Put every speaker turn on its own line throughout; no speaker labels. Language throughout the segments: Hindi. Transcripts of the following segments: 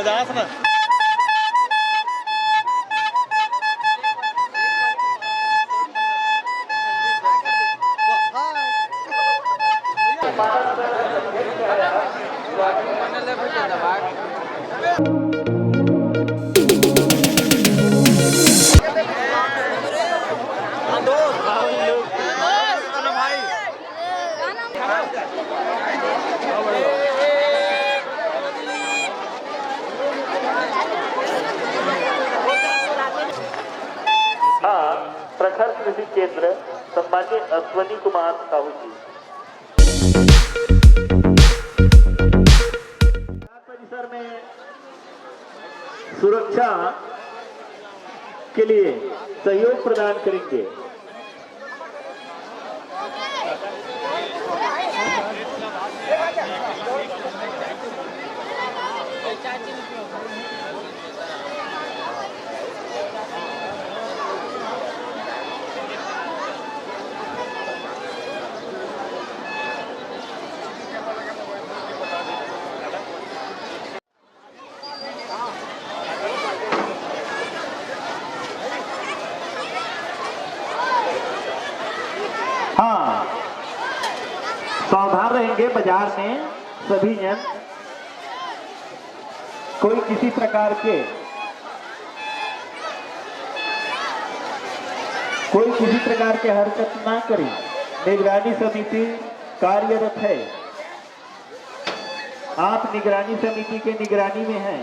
बजास ना।
प्रखर कृषि केंद्र सम्मान्य अश्वनी कुमार साहू जी। परिसर में सुरक्षा के लिए सहयोग प्रदान करेंगे। हाँ, सावधान रहेंगे बाजार में सभी जन। कोई किसी प्रकार के हरकत ना करें। निगरानी समिति कार्यरत है। आप निगरानी समिति के निगरानी में हैं।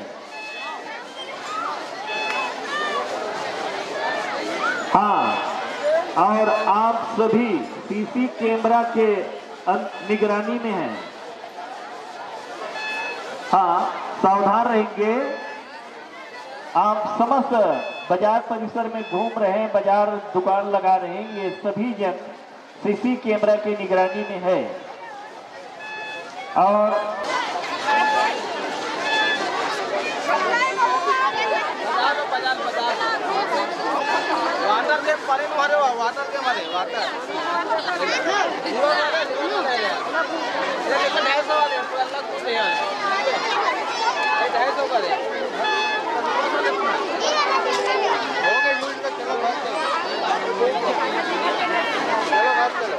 हाँ, और आप सभी सीसी कैमरा के निगरानी में हैं। हाँ, सावधान रहेंगे। आप समस्त बाजार परिसर में घूम रहे हैं, बाजार दुकान लगा रहे हैं, ये सभी जन सीसी कैमरा की निगरानी में है। और
वाटर के पानी मारे वाटर के मारे वाटर ये 250 वाले अलग कुछ नहीं है। 250 का दे हो गए यूज में। चलो बात करो।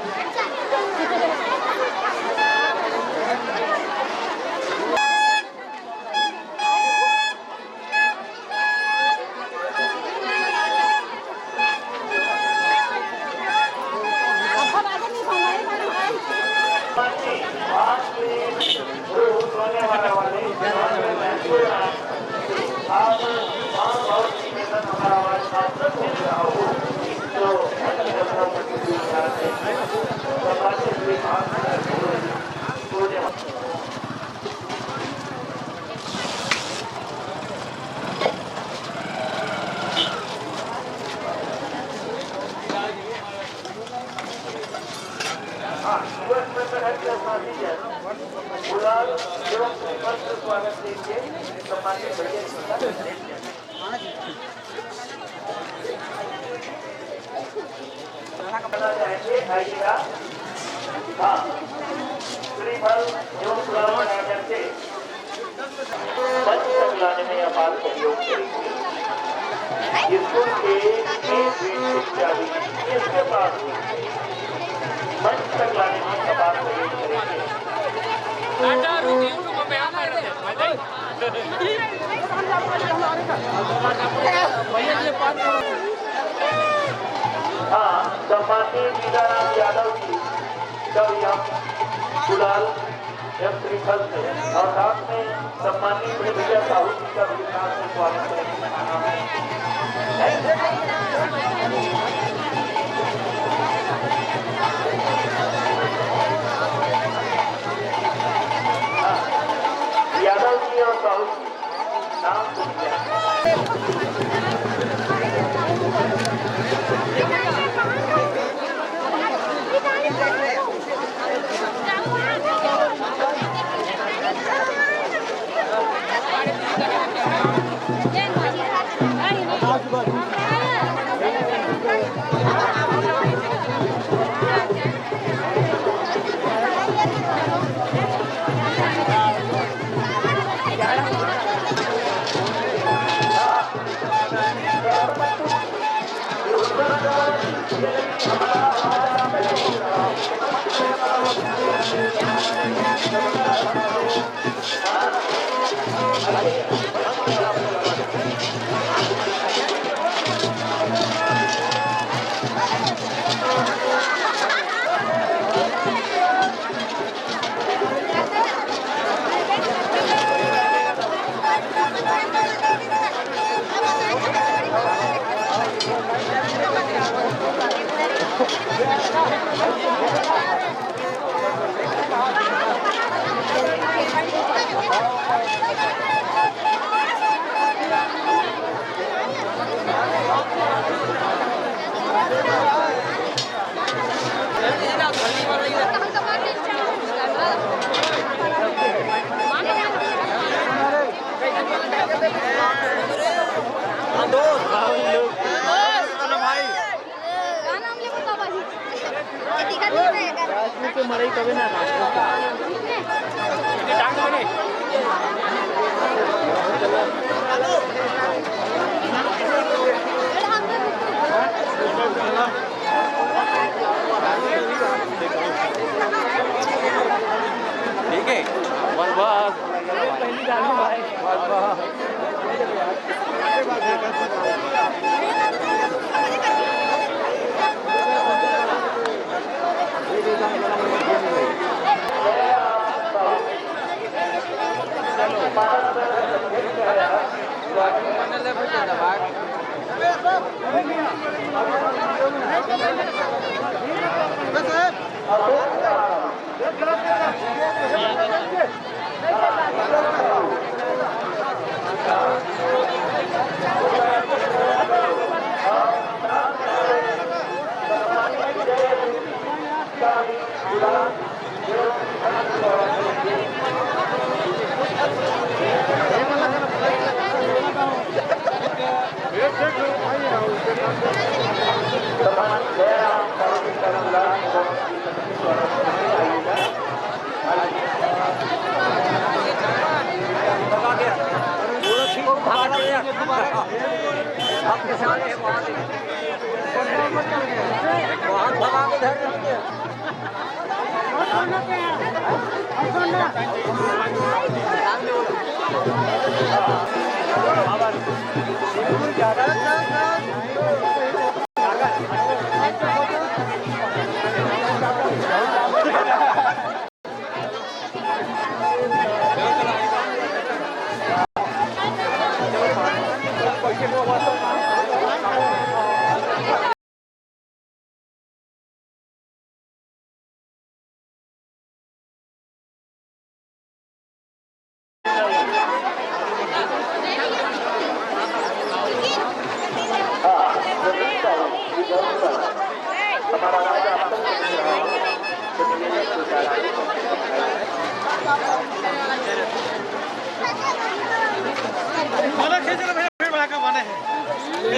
लाने में अपार सहयोग करेंगे। स्कूल के इसके बाद मंच तक लाने में अपार सहयोग करेंगे। हाँ, सम्मानीय सीताराम यादव जी कवि गुलाल श्रीफल से और साथ में सम्मानीय विजय साहू जी का भी नाम से स्वागत करेंगे। यादव जी और साहू जी नाम सुनिए।
ठीक है बस बस पहली गाड़ी भाई बस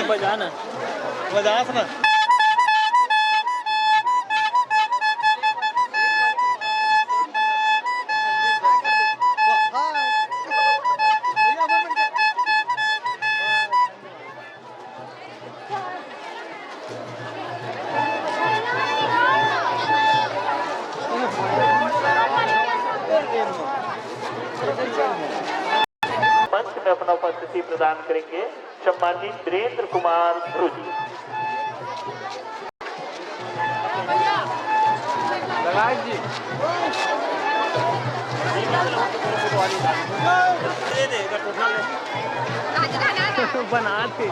बजाना बजास ना
मंच में अपना उपस्थिति प्रदान करेंगे सम्मानित वीरेंद्र कुमार ध्रुव जी।
बनाते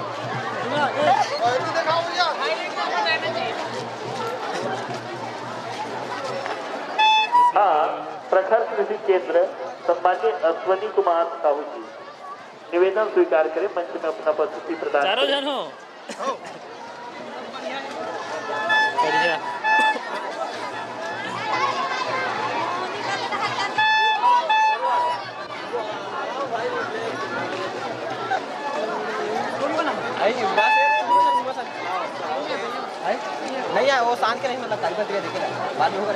हाँ, प्रखर कृषि केंद्र सम्मानित अश्वनी कुमार साहू जी निवेदन स्वीकार करें, मंच में अपना उपस्थिति प्रदान
चारों
करें।
जन हो बढ़िया
नहीं है वो शांत के नहीं मतलब कागज देखे बाद में होगा